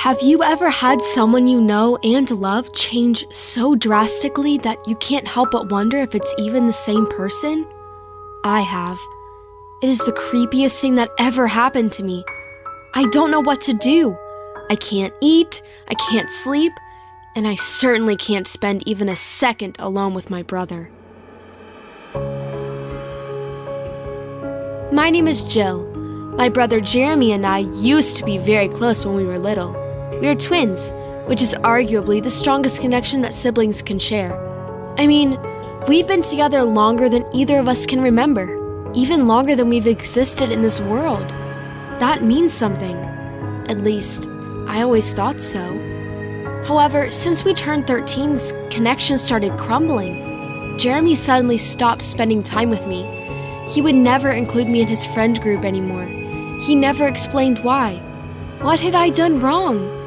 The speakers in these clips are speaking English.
Have you ever had someone you know and love change so drastically that you can't help but wonder if it's even the same person? I have. It is the creepiest thing that ever happened to me. I don't know what to do. I can't eat, I can't sleep, and I certainly can't spend even a second alone with my brother. My name is Jill. My brother Jeremy and I used to be very close when we were little. We are twins, which is arguably the strongest connection that siblings can share. I mean, we've been together longer than either of us can remember, even longer than we've existed in this world. That means something. At least, I always thought so. However, since we turned 13, this connection started crumbling. Jeremy suddenly stopped spending time with me. He would never include me in his friend group anymore. He never explained why. What had I done wrong?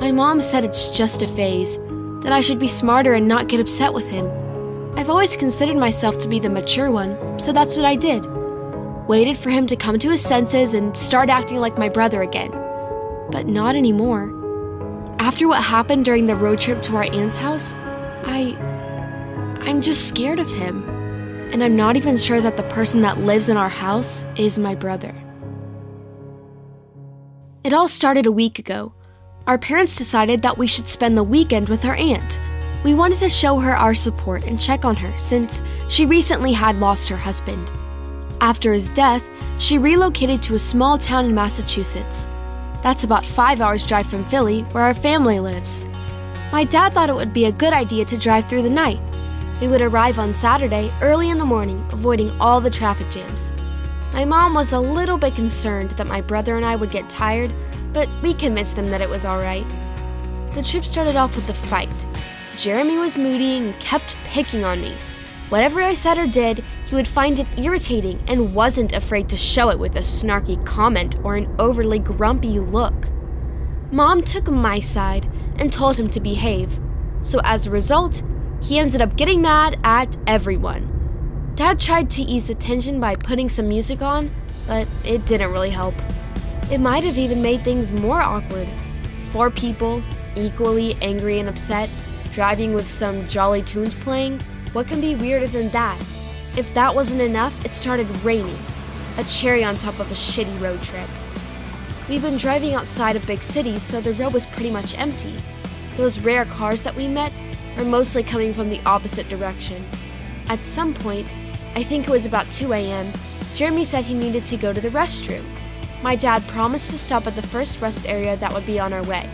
My mom said it's just a phase, that I should be smarter and not get upset with him. I've always considered myself to be the mature one, so that's what I did. Waited for him to come to his senses and start acting like my brother again. But not anymore. After what happened during the road trip to our aunt's house, I'm just scared of him. And I'm not even sure that the person that lives in our house is my brother. It all started a week ago. Our parents decided that we should spend the weekend with our aunt. We wanted to show her our support and check on her since she recently had lost her husband. After his death, she relocated to a small town in Massachusetts. That's about 5 hours drive from Philly, where our family lives. My dad thought it would be a good idea to drive through the night. We would arrive on Saturday early in the morning, avoiding all the traffic jams. My mom was a little bit concerned that my brother and I would get tired, but we convinced them that it was all right. The trip started off with a fight. Jeremy was moody and kept picking on me. Whatever I said or did, he would find it irritating and wasn't afraid to show it with a snarky comment or an overly grumpy look. Mom took my side and told him to behave, so as a result, he ended up getting mad at everyone. Dad tried to ease the tension by putting some music on, but it didn't really help. It might have even made things more awkward. 4 people, equally angry and upset, driving with some jolly tunes playing. What can be weirder than that? If that wasn't enough, it started raining. A cherry on top of a shitty road trip. We've been driving outside of big cities, so the road was pretty much empty. Those rare cars that we met were mostly coming from the opposite direction. At some point, I think it was about 2 a.m., Jeremy said he needed to go to the restroom. My dad promised to stop at the first rest area that would be on our way.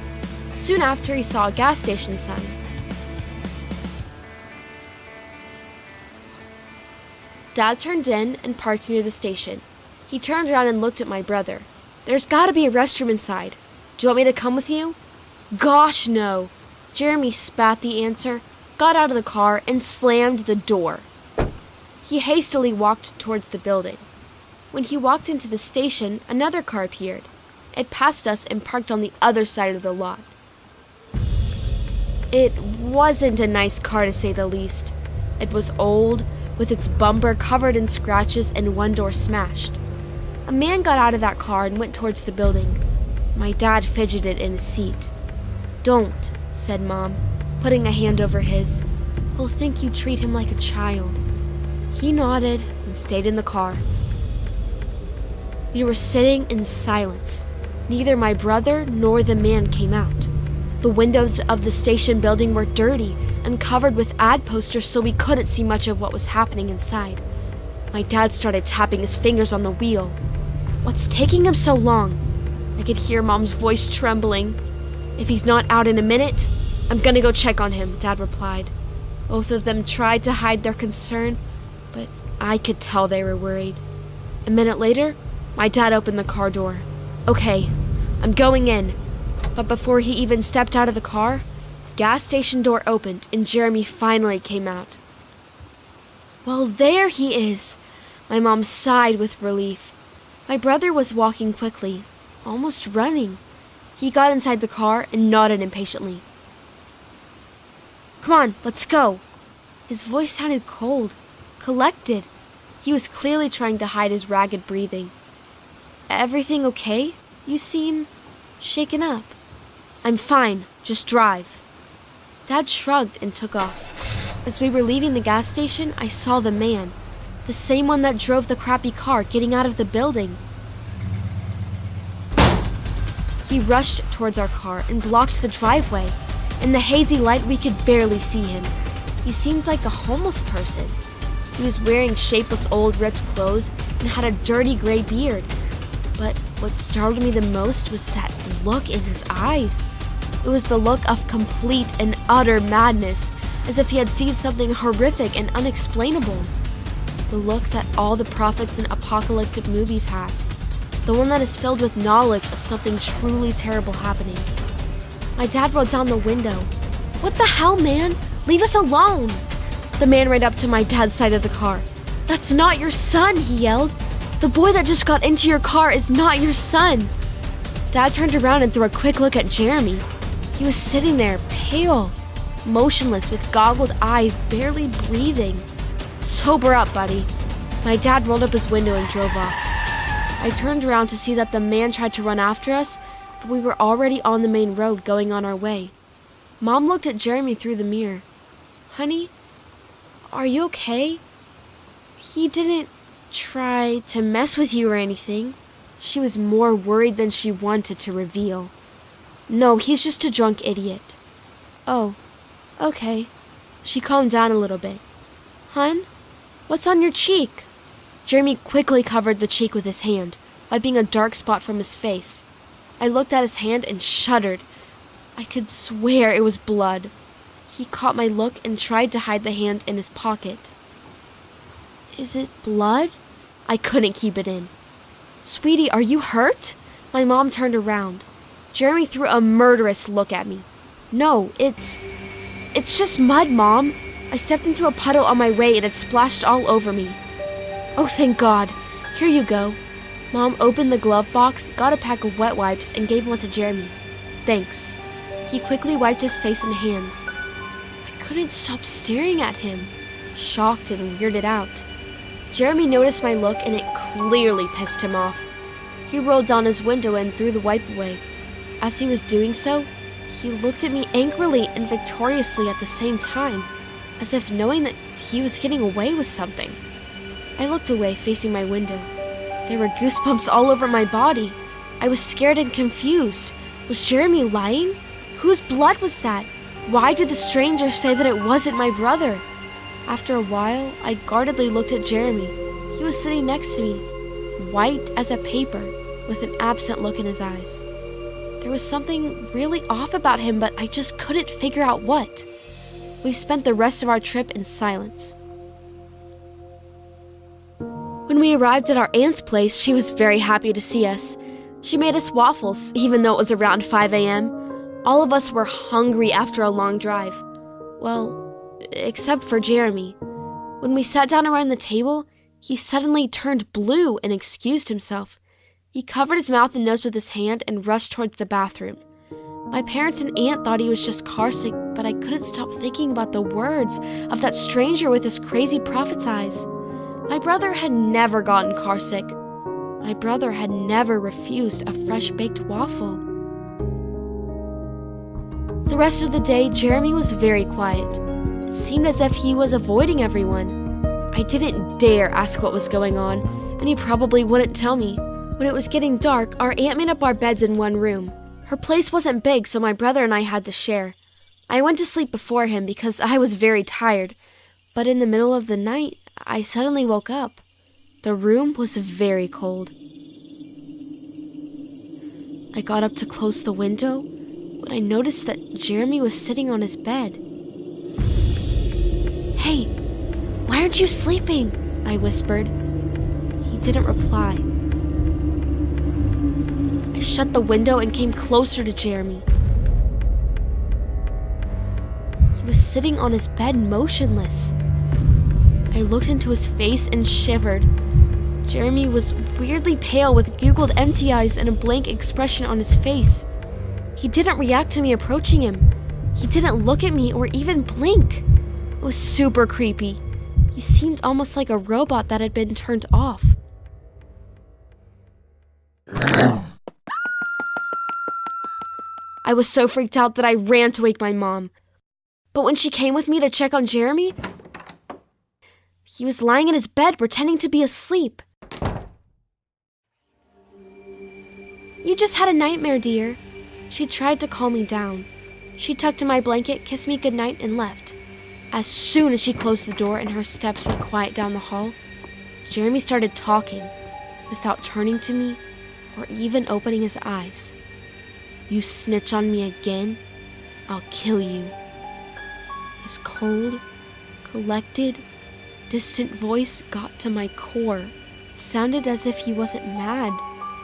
Soon after, he saw a gas station sign. Dad turned in and parked near the station. He turned around and looked at my brother. "There's gotta be a restroom inside. Do you want me to come with you?" "Gosh, no." Jeremy spat the answer, got out of the car, and slammed the door. He hastily walked towards the building. When he walked into the station, another car appeared. It passed us and parked on the other side of the lot. It wasn't a nice car, to say the least. It was old, with its bumper covered in scratches and one door smashed. A man got out of that car and went towards the building. My dad fidgeted in his seat. "Don't," said Mom, putting a hand over his. "He'll think you treat him like a child." He nodded and stayed in the car. We were sitting in silence. Neither my brother nor the man came out. The windows of the station building were dirty and covered with ad posters, so we couldn't see much of what was happening inside. My dad started tapping his fingers on the wheel. "What's taking him so long?" I could hear Mom's voice trembling. "If he's not out in a minute, I'm gonna go check on him," Dad replied. Both of them tried to hide their concern, but I could tell they were worried. A minute later, my dad opened the car door. "Okay, I'm going in." But before he even stepped out of the car, the gas station door opened and Jeremy finally came out. "Well, there he is!" My mom sighed with relief. My brother was walking quickly, almost running. He got inside the car and nodded impatiently. "Come on, let's go." His voice sounded cold, collected. He was clearly trying to hide his ragged breathing. "Everything okay? You seem shaken up." I'm fine, just drive. Dad shrugged and took off. As we were leaving the gas station, I saw the man, the same one that drove the crappy car, getting out of the building. He rushed towards our car and blocked the driveway. In the hazy light, we could barely see him. He seemed like a homeless person. He was wearing shapeless old ripped clothes and had a dirty gray beard. But what startled me the most was that look in his eyes. It was the look of complete and utter madness, as if he had seen something horrific and unexplainable. The look that all the prophets in apocalyptic movies have. The one that is filled with knowledge of something truly terrible happening. My dad rolled down the window. "What the hell, man? Leave us alone!" The man ran up to my dad's side of the car. "That's not your son," he yelled. "The boy that just got into your car is not your son." Dad turned around and threw a quick look at Jeremy. He was sitting there, pale, motionless, with goggled eyes, barely breathing. "Sober up, buddy." My dad rolled up his window and drove off. I turned around to see that the man tried to run after us, but we were already on the main road going on our way. Mom looked at Jeremy through the mirror. "Honey, are you okay? He didn't try to mess with you or anything." She was more worried than she wanted to reveal. "No, he's just a drunk idiot." "Oh, okay." She calmed down a little bit. "Hun, what's on your cheek?" Jeremy quickly covered the cheek with his hand, wiping a dark spot from his face. I looked at his hand and shuddered. I could swear it was blood. He caught my look and tried to hide the hand in his pocket. "Is it blood?" I couldn't keep it in. "Sweetie, are you hurt?" My mom turned around. Jeremy threw a murderous look at me. "No, it's just mud, Mom. I stepped into a puddle on my way and it splashed all over me." "Oh, thank God. Here you go." Mom opened the glove box, got a pack of wet wipes, and gave one to Jeremy. "Thanks." He quickly wiped his face and hands. I couldn't stop staring at him, shocked and weirded out. Jeremy noticed my look and it clearly pissed him off. He rolled down his window and threw the wipe away. As he was doing so, he looked at me angrily and victoriously at the same time, as if knowing that he was getting away with something. I looked away, facing my window. There were goosebumps all over my body. I was scared and confused. Was Jeremy lying? Whose blood was that? Why did the stranger say that it wasn't my brother? After a while, I guardedly looked at Jeremy. He was sitting next to me, white as a paper, with an absent look in his eyes. There was something really off about him, but I just couldn't figure out what. We spent the rest of our trip in silence. When we arrived at our aunt's place, she was very happy to see us. She made us waffles, even though it was around 5 a.m. All of us were hungry after a long drive. Well, except for Jeremy. When we sat down around the table, he suddenly turned blue and excused himself. He covered his mouth and nose with his hand and rushed towards the bathroom. My parents and aunt thought he was just carsick, but I couldn't stop thinking about the words of that stranger with his crazy prophet's eyes. My brother had never gotten carsick. My brother had never refused a fresh-baked waffle. The rest of the day, Jeremy was very quiet. It seemed as if he was avoiding everyone. I didn't dare ask what was going on, and he probably wouldn't tell me. When it was getting dark, our aunt made up our beds in one room. Her place wasn't big, so my brother and I had to share. I went to sleep before him because I was very tired, but in the middle of the night, I suddenly woke up. The room was very cold. I got up to close the window when I noticed that Jeremy was sitting on his bed. "Hey, why aren't you sleeping?" I whispered. He didn't reply. I shut the window and came closer to Jeremy. He was sitting on his bed, motionless. I looked into his face and shivered. Jeremy was weirdly pale with goggled empty eyes and a blank expression on his face. He didn't react to me approaching him. He didn't look at me or even blink. It was super creepy. He seemed almost like a robot that had been turned off. I was so freaked out that I ran to wake my mom. But when she came with me to check on Jeremy, he was lying in his bed pretending to be asleep. "You just had a nightmare, dear." She tried to calm me down. She tucked in my blanket, kissed me goodnight, and left. As soon as she closed the door and her steps went quiet down the hall, Jeremy started talking without turning to me or even opening his eyes. "You snitch on me again, I'll kill you." His cold, collected, distant voice got to my core. It sounded as if he wasn't mad,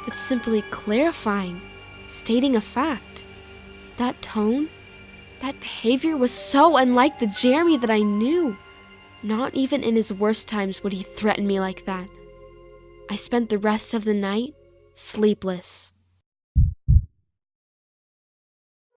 but simply clarifying, stating a fact. That tone, that behavior was so unlike the Jeremy that I knew. Not even in his worst times would he threaten me like that. I spent the rest of the night sleepless.